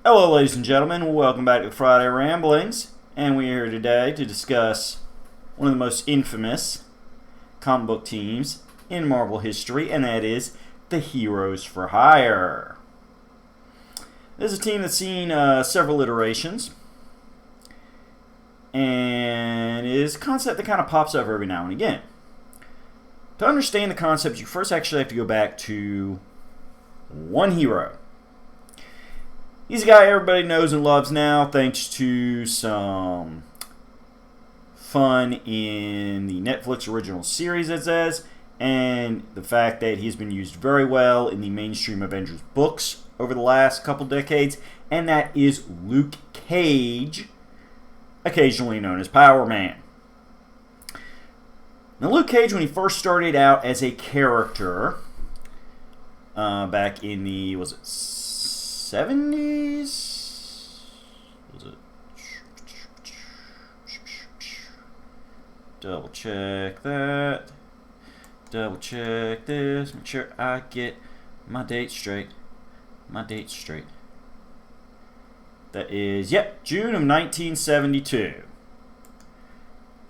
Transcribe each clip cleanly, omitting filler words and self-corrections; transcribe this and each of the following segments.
Hello, ladies and gentlemen. Welcome back to Friday Ramblings. And we're here today to discuss one of the most infamous comic book teams in Marvel history, and that is the Heroes for Hire. This is a team that's seen several iterations, and is a concept that kind of pops up every now and again. To understand the concept, you first actually have to go back to one hero. He's a guy everybody knows and loves now, thanks to some fun in the Netflix original series, it says, and the fact that he's been used very well in the mainstream Avengers books over the last couple decades, and that is Luke Cage, occasionally known as Power Man. Now, Luke Cage, when he first started out as a character, back in the, was it 70s? Was it? Double check that. Double check this. Make sure I get my date straight. That is, June of 1972.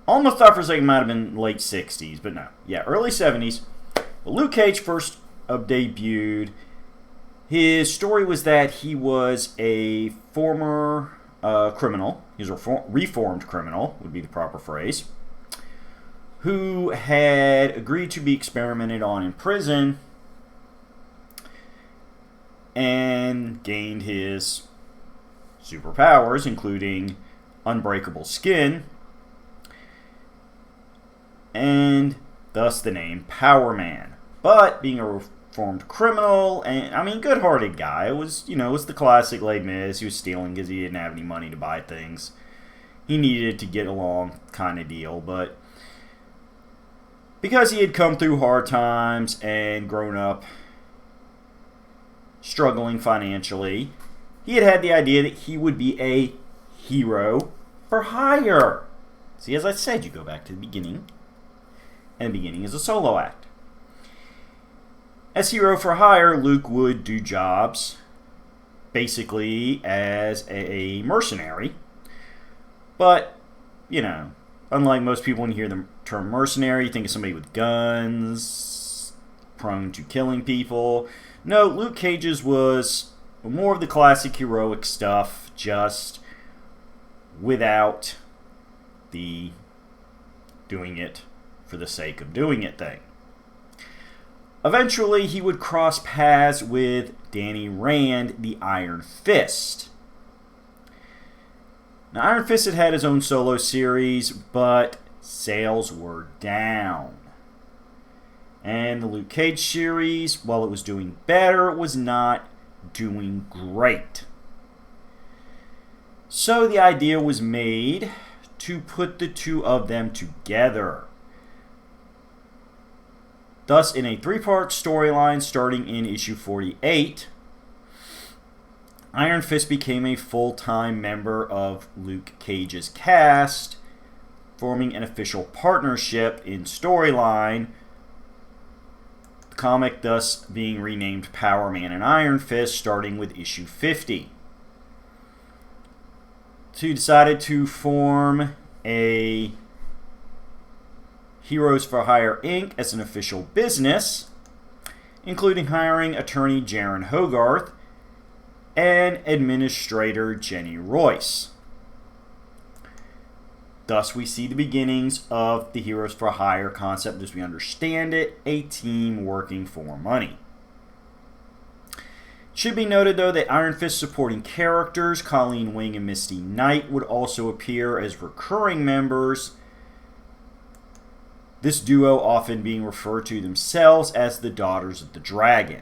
Almost thought for a second it might have been late 60s, but no. Yeah, early 70s. Well, Luke Cage first debuted. His story was that he was a former criminal. He was a reformed criminal, would be the proper phrase, who had agreed to be experimented on in prison and gained his superpowers, including unbreakable skin, and thus the name Power Man. But being a reformed criminal, and good-hearted guy, it was the classic Les Mis. He was stealing because he didn't have any money to buy things he needed to get along, kind of deal. But because he had come through hard times and grown up struggling financially, he had the idea that he would be a hero for hire. See, as I said, you go back to the beginning, and the beginning is a solo act. As hero for hire, Luke would do jobs basically as a mercenary. But, unlike most people when you hear the term mercenary, you think of somebody with guns, prone to killing people. No, Luke Cage's was more of the classic heroic stuff, just without the doing it for the sake of doing it thing. Eventually, he would cross paths with Danny Rand, the Iron Fist. Now, Iron Fist had his own solo series, but sales were down. And the Luke Cage series, while it was doing better, was not doing great. So the idea was made to put the two of them together. Thus, in a three-part storyline starting in issue 48, Iron Fist became a full-time member of Luke Cage's cast, forming an official partnership in storyline, the comic thus being renamed Power Man and Iron Fist starting with issue 50. So he decided to form a Heroes for Hire Inc. as an official business, including hiring attorney Jaron Hogarth and administrator Jenny Royce. Thus, we see the beginnings of the Heroes for Hire concept as we understand it, a team working for money. It should be noted, though, that Iron Fist supporting characters, Colleen and Misty would also appear as recurring members, this duo often being referred to themselves as the Daughters of the Dragon.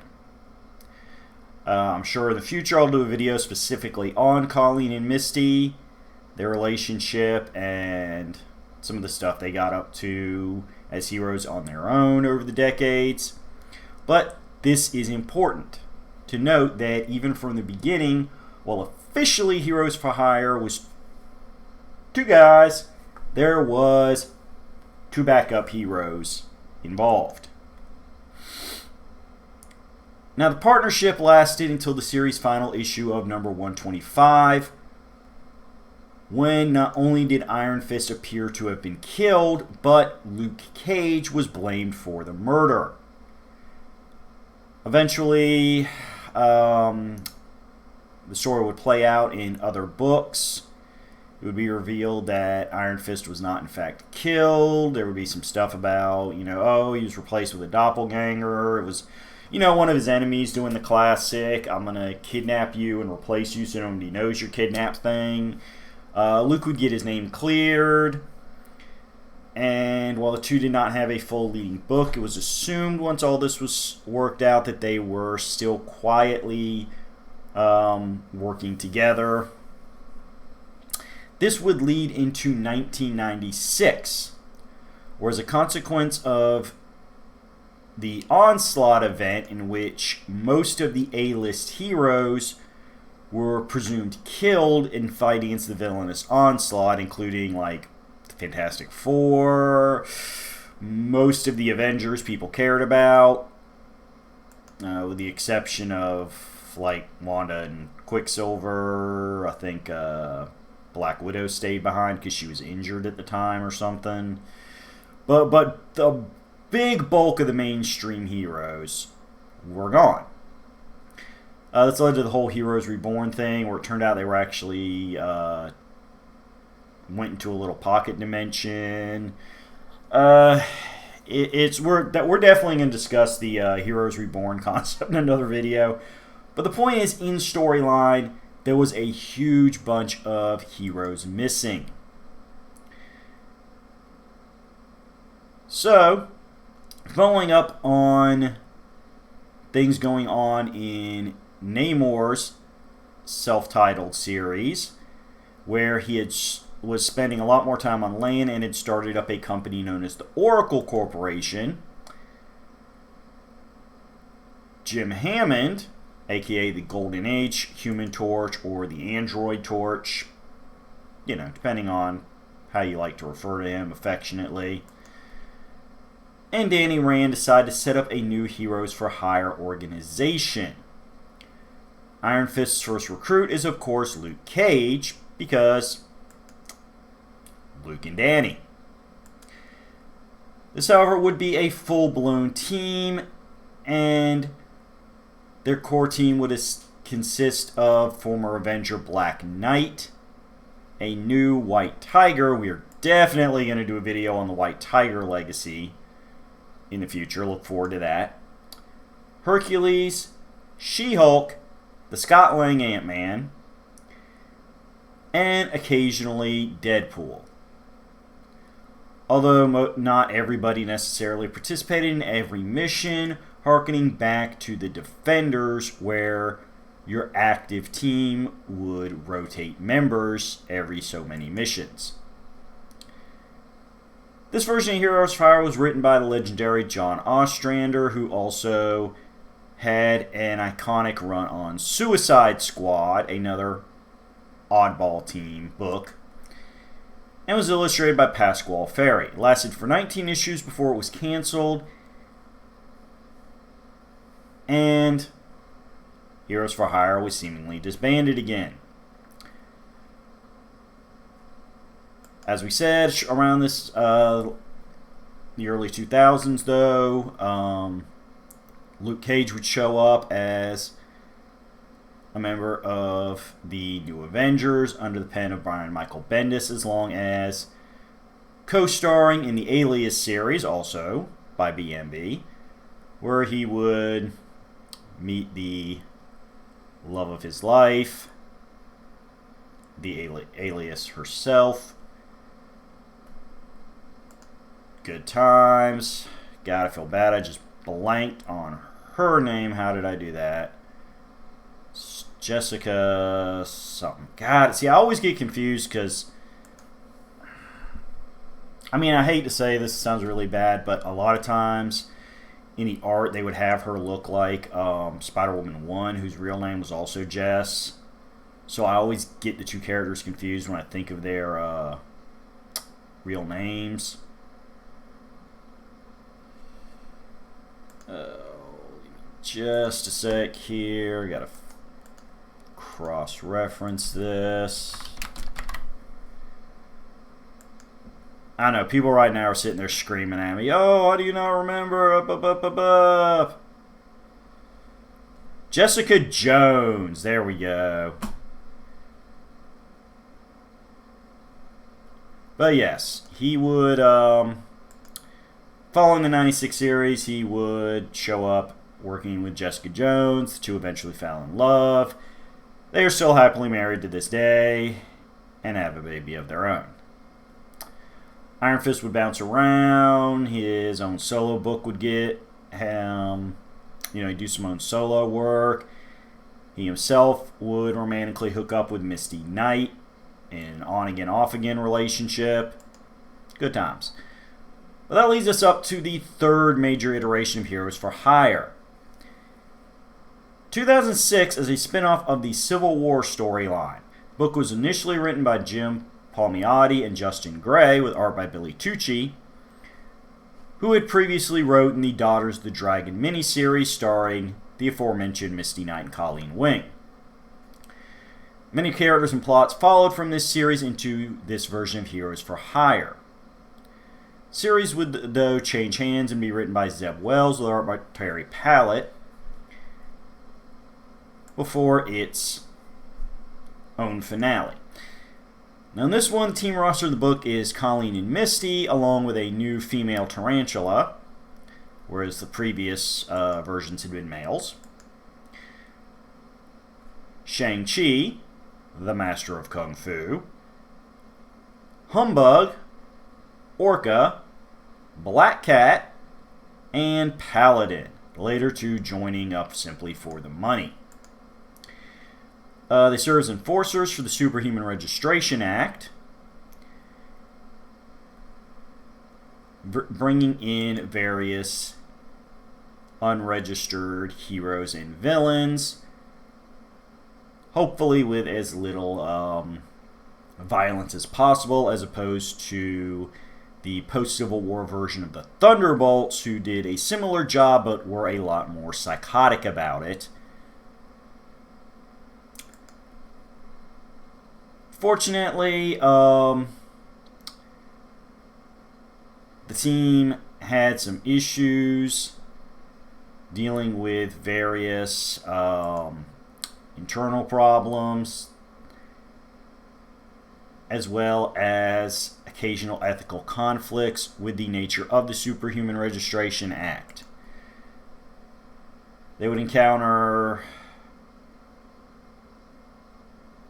I'm sure in the future I'll do a video specifically on Colleen and Misty, their relationship, and some of the stuff they got up to as heroes on their own over the decades. But this is important to note that even from the beginning, while officially Heroes for Hire was two guys, there was two backup heroes involved. Now, the partnership lasted until the series' final issue of number 125, when not only did Iron Fist appear to have been killed, but Luke Cage was blamed for the murder. Eventually, the story would play out in other books. It would be revealed that Iron Fist was not in fact killed. There would be some stuff about, oh, he was replaced with a doppelganger. It was, one of his enemies doing the classic, I'm going to kidnap you and replace you so nobody knows you're kidnapped thing. Luke would get his name cleared. And while the two did not have a full leading book, it was assumed once all this was worked out that they were still quietly working together. This would lead into 1996, where as a consequence of the Onslaught event, in which most of the A-list heroes were presumed killed in fight against the villainous Onslaught, including like the Fantastic Four, most of the Avengers people cared about, with the exception of like Wanda and Quicksilver. I think Black Widow stayed behind because she was injured at the time or something. But the big bulk of the mainstream heroes were gone. This led to the whole Heroes Reborn thing, where it turned out they were actually went into a little pocket dimension. We're definitely going to discuss the Heroes Reborn concept in another video. But the point is, in storyline, there was a huge bunch of heroes missing. So, following up on things going on in Namor's self-titled series, where he was spending a lot more time on land and had started up a company known as the Oracle Corporation, Jim Hammond, aka the Golden Age Human Torch or the Android Torch, depending on how you like to refer to him affectionately, and Danny Rand decide to set up a new Heroes for Hire organization. Iron Fist's first recruit is, of course, Luke Cage, because Luke and Danny. This, however, would be a full-blown team, and their core team would consist of former Avenger Black Knight, a new White Tiger. We are definitely going to do a video on the White Tiger legacy in the future. Look forward to that. Hercules, She-Hulk, the Scott Lang Ant-Man, and occasionally Deadpool. Although not everybody necessarily participated in every mission, harkening back to the Defenders, where your active team would rotate members every so many missions. This version of Heroes for Hire was written by the legendary John Ostrander, who also had an iconic run on Suicide Squad, another oddball team book, and was illustrated by Pasquale Ferry. It lasted for 19 issues before it was canceled, and Heroes for Hire was seemingly disbanded again. As we said, around this the early 2000s, though, Luke Cage would show up as a member of the New Avengers under the pen of Brian Michael Bendis, as long as co-starring in the Alias series, also by BMB, where he would meet the love of his life, the Alias herself. Good times. God, I feel bad. I just blanked on her name. How did I do that? Jessica something. God, see, I always get confused because, I hate to say this, sounds really bad, but a lot of times in the art they would have her look like Spider-Woman 1, whose real name was also Jess. So I always get the two characters confused when I think of their real names. Just a sec here. Got to cross-reference this. I know, people right now are sitting there screaming at me, "Oh, how do you not remember? Up, up, up, up, up." Jessica Jones. There we go. But yes, he would, following the 96 series, he would show up working with Jessica Jones. The two eventually fell in love. They are still happily married to this day and have a baby of their own. Iron Fist would bounce around. His own solo book would get him, he'd do some own solo work. He himself would romantically hook up with Misty Knight in an on-again, off-again relationship. Good times. But that leads us up to the third major iteration of Heroes for Hire. 2006 as a spin-off of the Civil War storyline. The book was initially written by Jim Palmiotti and Justin Gray with art by Billy Tucci, who had previously wrote in the Daughters of the Dragon miniseries starring the aforementioned Misty Knight and Colleen Wing. Many characters and plots followed from this series into this version of Heroes for Hire. The series would, though, change hands and be written by Zeb Wells with art by Terry Pallett before its own finale. Now in this one, the team roster of the book is Colleen and Misty, along with a new female tarantula, whereas the previous versions had been males. Shang-Chi, the Master of Kung Fu. Humbug, Orca, Black Cat, and Paladin, the later two joining up simply for the money. They serve as enforcers for the Superhuman Registration Act, bringing in various unregistered heroes and villains, hopefully with as little violence as possible, as opposed to the post-Civil War version of the Thunderbolts, who did a similar job but were a lot more psychotic about it. Fortunately, the team had some issues dealing with various internal problems, as well as occasional ethical conflicts with the nature of the Superhuman Registration Act. They would encounter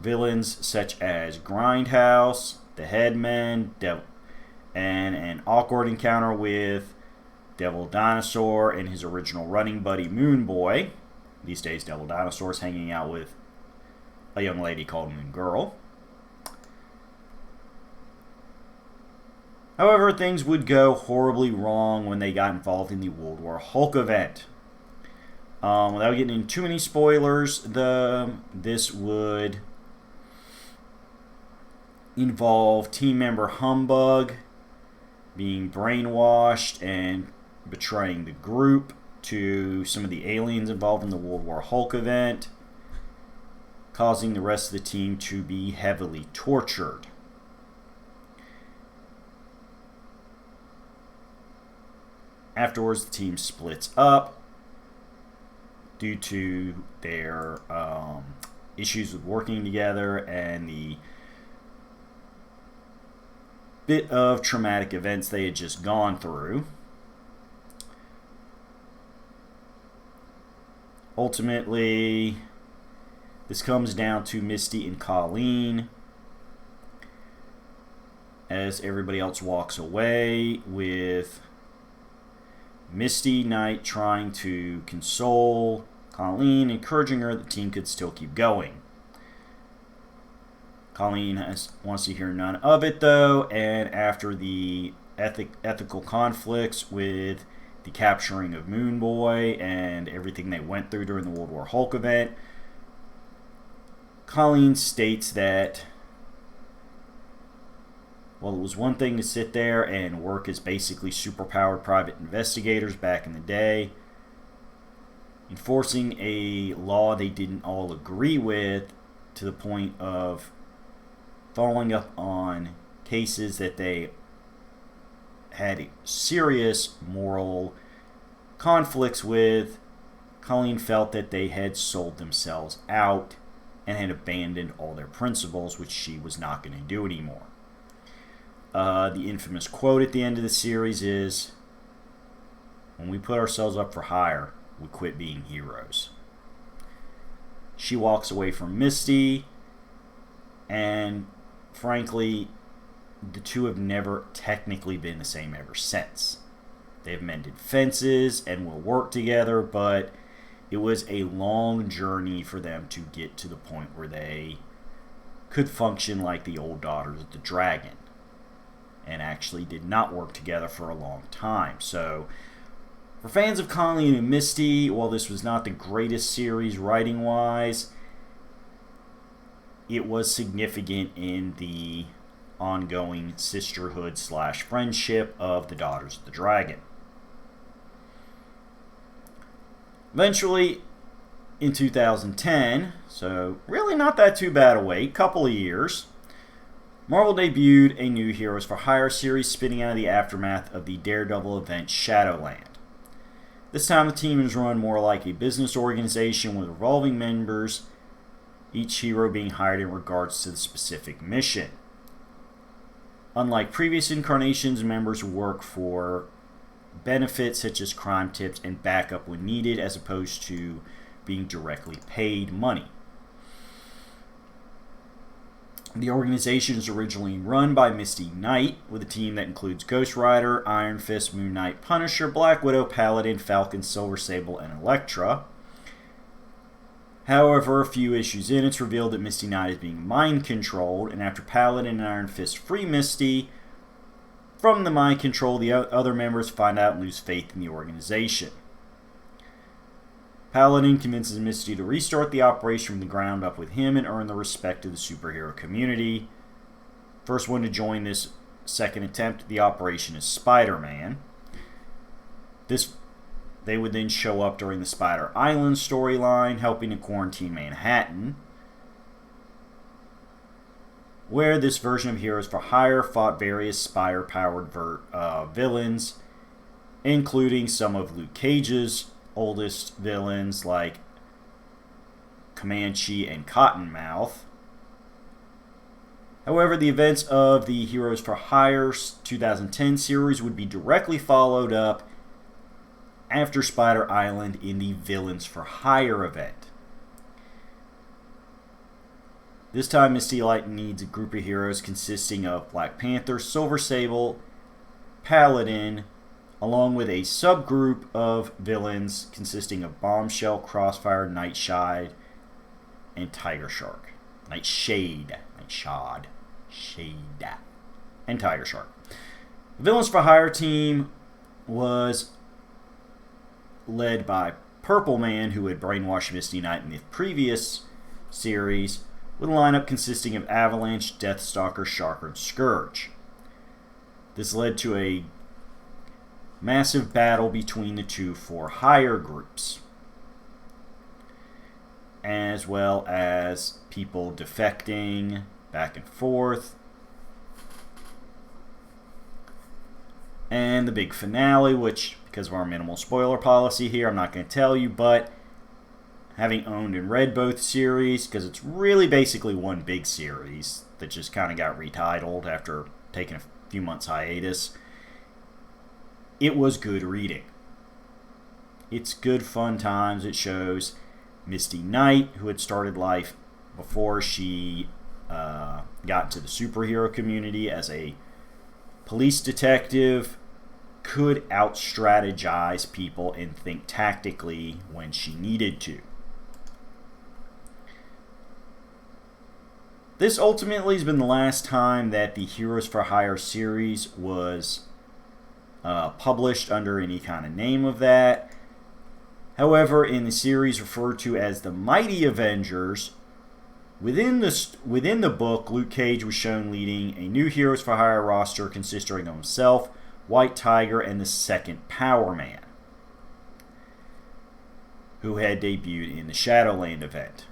villains such as Grindhouse, the Headman, and an awkward encounter with Devil Dinosaur and his original running buddy Moon Boy. These days, Devil Dinosaur's hanging out with a young lady called Moon Girl. However, things would go horribly wrong when they got involved in the World War Hulk event. Without getting into too many spoilers, this would involve team member Humbug being brainwashed and betraying the group to some of the aliens involved in the World War Hulk event, causing the rest of the team to be heavily tortured. Afterwards, the team splits up due to their issues with working together and the bit of traumatic events they had just gone through. Ultimately, this comes down to Misty and Colleen as everybody else walks away, with Misty Knight trying to console Colleen, encouraging her that the team could still keep going. Colleen wants to hear none of it, though, and after the ethical conflicts with the capturing of Moon Boy and everything they went through during the World War Hulk event, Colleen states that, well, it was one thing to sit there and work as basically superpowered private investigators back in the day. enforcing a law they didn't all agree with, to the point of following up on cases that they had serious moral conflicts with. Colleen felt that they had sold themselves out and had abandoned all their principles, which she was not going to do anymore. The infamous quote at the end of the series is, "When we put ourselves up for hire, we quit being heroes." She walks away from Misty, and frankly, the two have never technically been the same ever since. They've mended fences and will work together, but it was a long journey for them to get to the point where they could function like the old Daughters of the Dragon, and actually did not work together for a long time. So, for fans of Colleen and Misty, while this was not the greatest series writing-wise, it was significant in the ongoing sisterhood/friendship of the Daughters of the Dragon. Eventually, in 2010, so really not that too bad a wait, couple of years, Marvel debuted a new Heroes for Hire series spinning out of the aftermath of the Daredevil event Shadowland. This time the team is run more like a business organization with revolving members, each hero being hired in regards to the specific mission. Unlike previous incarnations, members work for benefits such as crime tips and backup when needed, as opposed to being directly paid money. The organization is originally run by Misty Knight, with a team that includes Ghost Rider, Iron Fist, Moon Knight, Punisher, Black Widow, Paladin, Falcon, Silver Sable, and Elektra. However, a few issues in, it's revealed that Misty Knight is being mind-controlled, and after Paladin and Iron Fist free Misty from the mind control, the other members find out and lose faith in the organization. Paladin convinces Misty to restart the operation from the ground up with him and earn the respect of the superhero community. First one to join this second attempt at the operation is Spider-Man. They would then show up during the Spider Island storyline, helping to quarantine Manhattan, where this version of Heroes for Hire fought various Spire-powered villains, including some of Luke Cage's oldest villains like Comanche and Cottonmouth. However, the events of the Heroes for Hire 2010 series would be directly followed up after Spider Island in the Villains for Hire event. This time, Misty Knight needs a group of heroes consisting of Black Panther, Silver Sable, Paladin, along with a subgroup of villains consisting of Bombshell, Crossfire, Nightshade, and Tiger Shark. Nightshade, and Tiger Shark. The Villains for Hire team was led by Purple Man, who had brainwashed Misty Knight in the previous series, with a lineup consisting of Avalanche, Deathstalker, Shocker, and Scourge. This led to a massive battle between the two for hire groups, as well as people defecting back and forth. And the big finale, which, because of our minimal spoiler policy here, I'm not going to tell you, but having owned and read both series, because it's really basically one big series that just kind of got retitled after taking a few months hiatus, it was good reading. It's good fun times. It shows Misty Knight, who had started life before she got into the superhero community as a police detective, could out-strategize people and think tactically when she needed to. This ultimately has been the last time that the Heroes for Hire series was published under any kind of name of that. However, in the series referred to as the Mighty Avengers, within the book, Luke Cage was shown leading a new Heroes for Hire roster consisting of himself, White Tiger, and the second Power Man. who had debuted in the Shadowland event.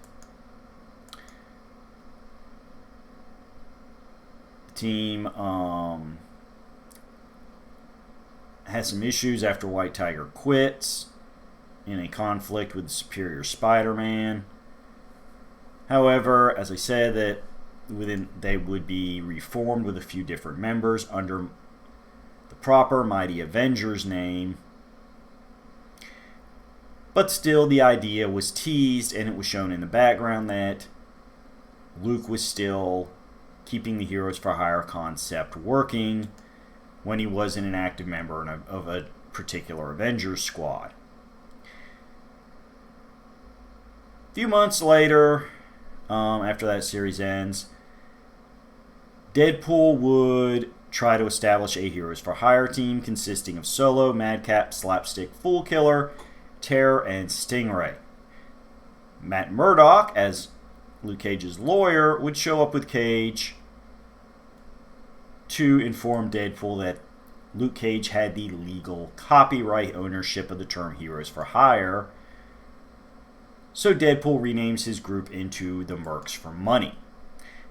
The team has some issues after White Tiger quits in a conflict with the Superior Spider-Man. However, as I said, that they would be reformed with a few different members under the proper Mighty Avengers name. But still, the idea was teased, and it was shown in the background that Luke was still keeping the Heroes for Hire concept working when he wasn't an active member of a particular Avengers squad. A few months later, after that series ends, Deadpool would try to establish a Heroes for Hire team consisting of Solo, Madcap, Slapstick, Fool Killer, Terror, and Stingray. Matt Murdock, as Luke Cage's lawyer, would show up with Cage to inform Deadpool that Luke Cage had the legal copyright ownership of the term Heroes for Hire, so Deadpool renames his group into the Mercs for Money.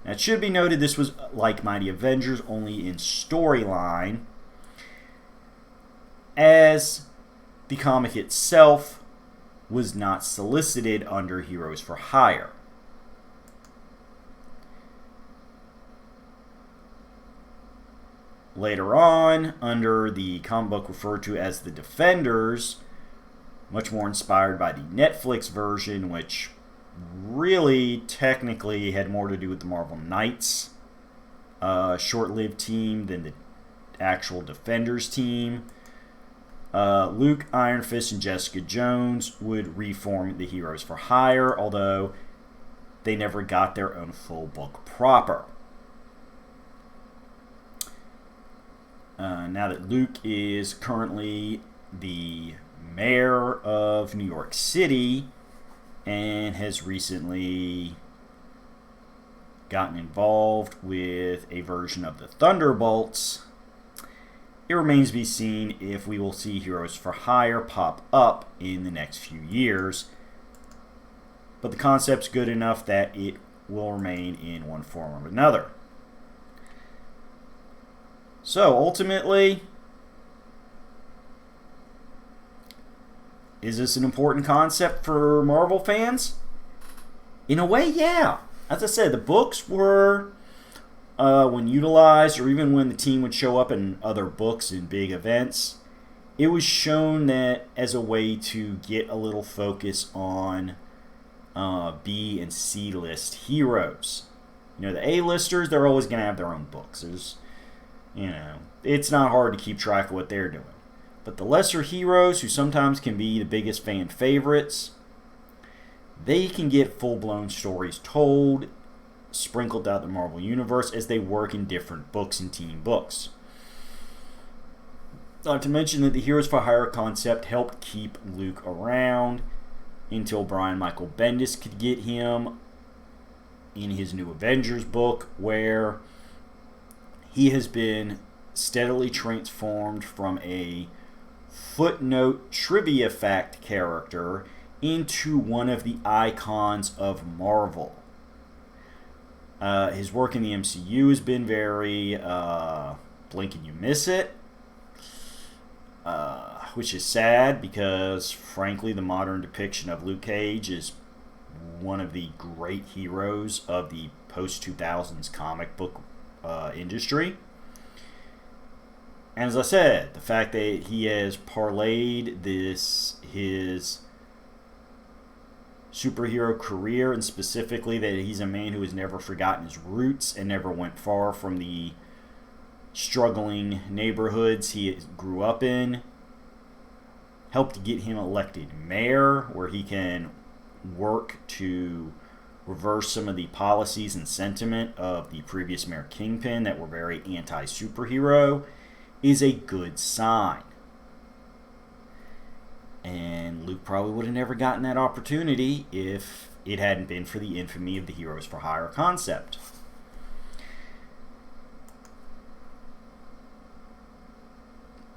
Now, it should be noted this was like Mighty Avengers, only in storyline, as the comic itself was not solicited under Heroes for Hire. Later on, under the comic book referred to as the Defenders, much more inspired by the Netflix version, which really technically had more to do with the Marvel Knights short-lived team than the actual Defenders team. Luke, Iron Fist, and Jessica Jones would reform the Heroes for Hire, although they never got their own full book proper. Now that Luke is currently the mayor of New York City and has recently gotten involved with a version of the Thunderbolts, it remains to be seen if we will see Heroes for Hire pop up in the next few years. But the concept's good enough that it will remain in one form or another. So, ultimately, is this an important concept for Marvel fans? In a way, yeah. As I said, the books were, when utilized, or even when the team would show up in other books and big events, it was shown that as a way to get a little focus on B and C list heroes. You know, the A-listers, they're always going to have their own books. It's not hard to keep track of what they're doing. But the lesser heroes, who sometimes can be the biggest fan favorites, they can get full-blown stories told, sprinkled out the Marvel Universe as they work in different books and team books. Not to mention that the Heroes for Hire concept helped keep Luke around until Brian Michael Bendis could get him in his new Avengers book, where he has been steadily transformed from a footnote trivia fact character into one of the icons of Marvel. His work in the MCU has been very blink and you miss it, which is sad because, frankly, the modern depiction of Luke Cage is one of the great heroes of the post-2000s comic book industry. And as I said, the fact that he has parlayed his superhero career, and specifically that he's a man who has never forgotten his roots and never went far from the struggling neighborhoods he grew up in, helped to get him elected mayor, where he can work to reverse some of the policies and sentiment of the previous Mayor Kingpin that were very anti-superhero, is a good sign. And Luke probably would have never gotten that opportunity if it hadn't been for the infamy of the Heroes for Hire concept.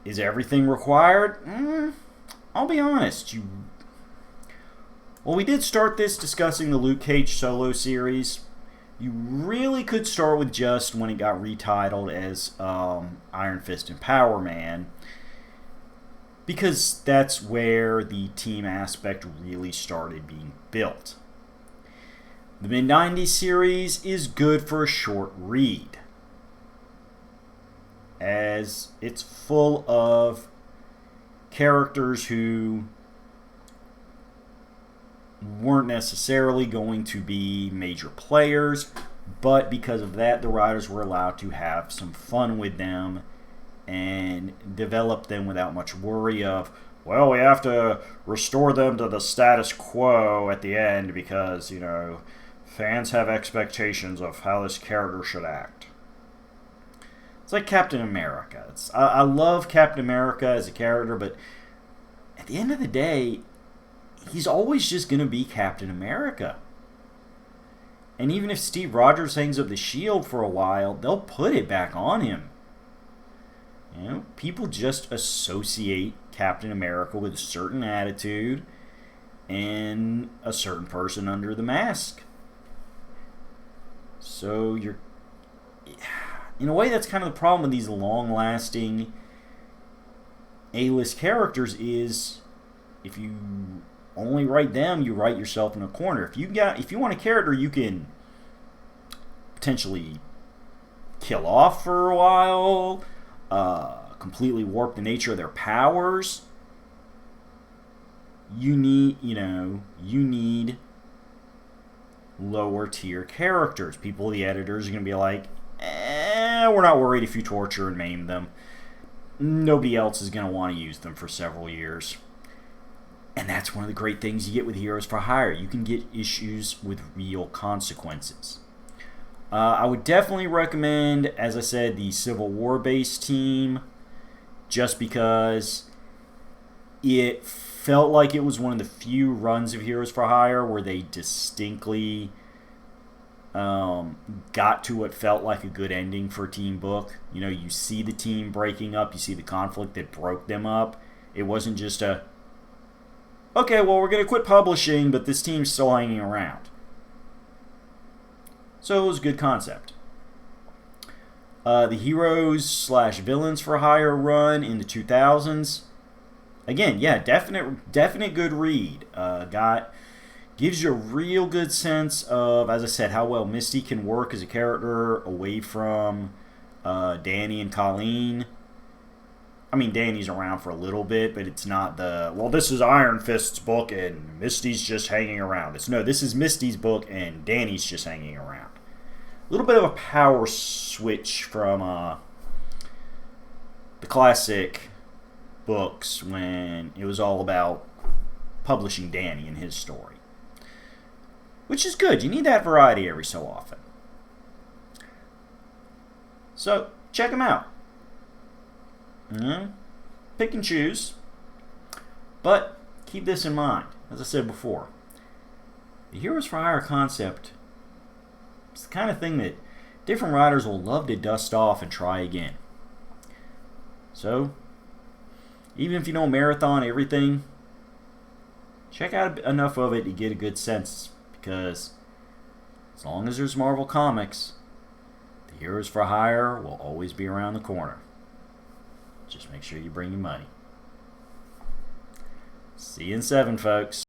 Is everything required? I'll be honest. Well, we did start this discussing the Luke Cage solo series. You really could start with just when it got retitled as Iron Fist and Power Man, because that's where the team aspect really started being built. The mid-90s series is good for a short read, as it's full of characters who weren't necessarily going to be major players, but because of that, the writers were allowed to have some fun with them and develop them without much worry of, well, we have to restore them to the status quo at the end because, you know, fans have expectations of how this character should act. It's like Captain America. I love Captain America as a character, but at the end of the day, he's always just going to be Captain America. And even if Steve Rogers hangs up the shield for a while, they'll put it back on him. You know, people just associate Captain America with a certain attitude and a certain person under the mask. So you're, in a way, that's kind of the problem with these long-lasting A-list characters is if you only write them, you write yourself in a corner. If you want a character you can potentially kill off for a while, completely warp the nature of their powers, you need lower tier characters. The editors are going to be like, we're not worried if you torture and maim them. Nobody else is going to want to use them for several years. And that's one of the great things you get with Heroes for Hire. You can get issues with real consequences. I would definitely recommend, as I said, the Civil War-based team, just because it felt like it was one of the few runs of Heroes for Hire where they distinctly got to what felt like a good ending for a team book. You know, you see the team breaking up, you see the conflict that broke them up. It wasn't just a, okay, well, we're going to quit publishing, but this team's still hanging around. So it was a good concept. The Heroes/Villains for Hire run in the 2000s. Again, yeah, definite good read. Gives you a real good sense of, as I said, how well Misty can work as a character away from Danny and Colleen. I mean, Danny's around for a little bit, but it's not well, this is Iron Fist's book and Misty's just hanging around. This is Misty's book and Danny's just hanging around. A little bit of a power switch from the classic books when it was all about publishing Danny and his story. Which is good. You need that variety every so often. So, check them out. Pick and choose. But keep this in mind. As I said before, the Heroes for Hire concept is the kind of thing that different writers will love to dust off and try again. So, even if you don't marathon everything, check out enough of it to get a good sense. Because as long as there's Marvel Comics, the Heroes for Hire will always be around the corner. Just make sure you bring your money. See you in 7, folks.